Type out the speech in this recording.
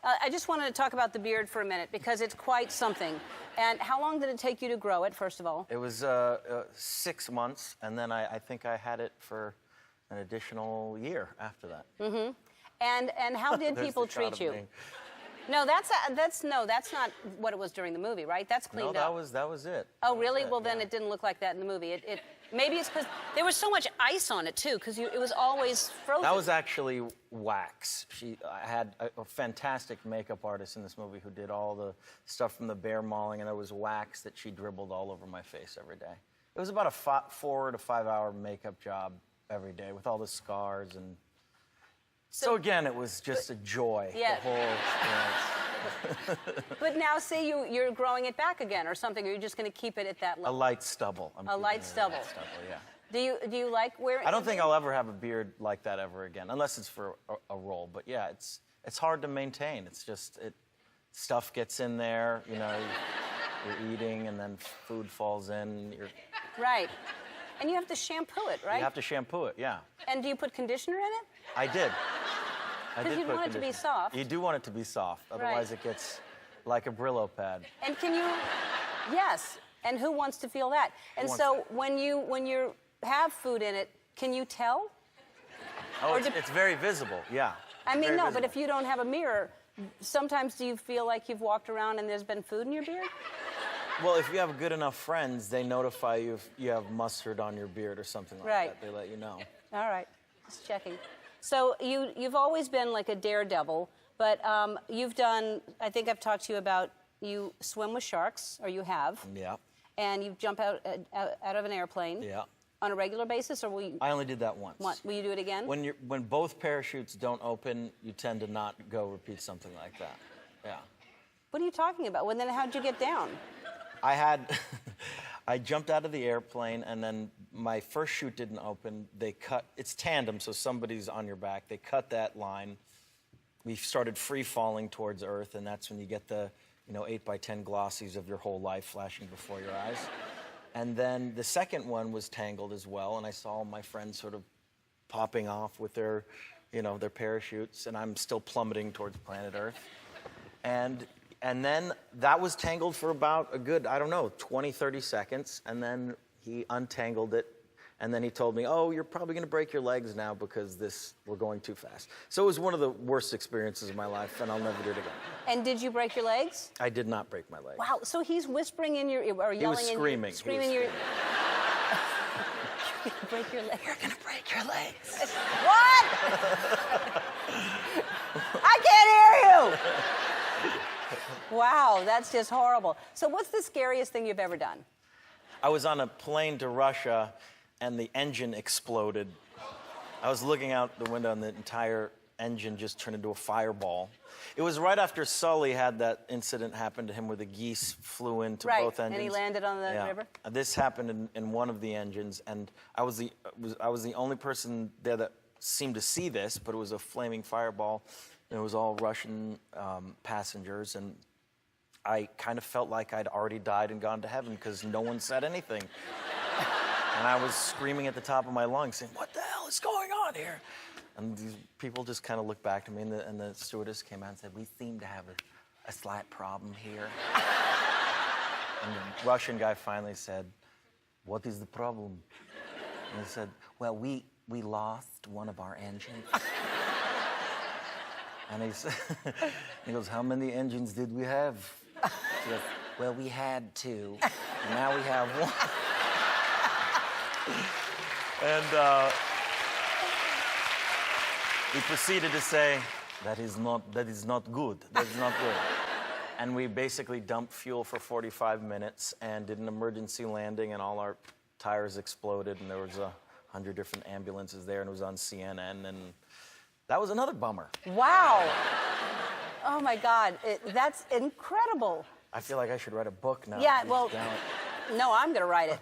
I just wanted to talk about the beard for a minute because it's quite something. And how long did it take you to grow it, first of all? It was 6 months, and then I think I had it for an additional year after that. Mm-hmm. And how did people treat you? No, that's not what it was during the movie, right? That's cleaned up. No, that was it. Oh, really? Well, then it didn't look like that in the movie. Maybe it's because there was so much ice on it too, because it was always frozen. That was actually wax. I had a fantastic makeup artist in this movie who did all the stuff from the bear mauling, and there was wax that she dribbled all over my face every day. It was about a 4 to 5 hour makeup job every day with all the scars and. So again, it was just a joy, yeah. The whole experience. But now, see, you're growing it back again or something, or you're just going to keep it at that level? A light stubble. A light stubble. Yeah. Do you like wearing? I don't think I'll ever have a beard like that ever again, unless it's for a role. But yeah, it's hard to maintain. It's just stuff gets in there. You know, you're eating, and then food falls in. Right. And you have to shampoo it, right? You have to shampoo it, yeah. And do you put conditioner in it? I did. Because you want it to be soft. You do want it to be soft, otherwise it gets like a Brillo pad. And can you? Yes. And who wants to feel that? And so when you have food in it, can you tell? Oh, it's very visible, yeah. I mean, no, but if you don't have a mirror, sometimes do you feel like you've walked around and there's been food in your beard? Well, if you have good enough friends, they notify you if you have mustard on your beard or something like that. They let you know. All right, just checking. So you've always been like a daredevil, but you've done, I think I've talked to you about, you swim with sharks, or you have. Yeah. And you jump out of an airplane. Yeah. On a regular basis, or will you? I only did that once. Will you do it again? When both parachutes don't open, you tend to not go repeat something like that. Yeah. What are you talking about? Well, then how'd you get down? I jumped out of the airplane, and then my first chute didn't open. It's tandem, so somebody's on your back. They cut that line. We started free falling towards Earth, and that's when you get the 8x10 glossies of your whole life flashing before your eyes. And then the second one was tangled as well, and I saw my friends sort of popping off with their parachutes, and I'm still plummeting towards planet Earth. And then that was tangled for about a good, 20, 30 seconds. And then he untangled it. And then he told me, oh, you're probably going to break your legs now because we're going too fast. So it was one of the worst experiences of my life, and I'll never do it again. And did you break your legs? I did not break my legs. Wow, so he's whispering in your ear, or yelling in your... He was screaming. Screaming in your... You're going to break your legs. You're going to break your legs. What? I can't hear you! Wow, that's just horrible. So what's the scariest thing you've ever done? I was on a plane to Russia, and the engine exploded. I was looking out the window, and the entire engine just turned into a fireball. It was right after Sully had that incident happen to him where the geese flew into both engines. Right, and he landed on the river? This happened in one of the engines, and I was the only person there that seemed to see this, but it was a flaming fireball. It was all Russian passengers, and I kind of felt like I'd already died and gone to heaven because no one said anything. And I was screaming at the top of my lungs, saying, what the hell is going on here? And these people just kind of looked back to me, and the stewardess came out and said, we seem to have a slight problem here. And the Russian guy finally said, what is the problem? And he said, well, we lost one of our engines. And he goes, how many engines did we have? He goes, well, we had 2, and now we have 1. And he proceeded to say, that is not good. That is not good. And we basically dumped fuel for 45 minutes and did an emergency landing, and all our tires exploded, and there was 100 different ambulances there, and it was on CNN, and that was another bummer. Wow. Oh, my God. That's incredible. I feel like I should write a book now. Yeah, well, no, I'm going to write it.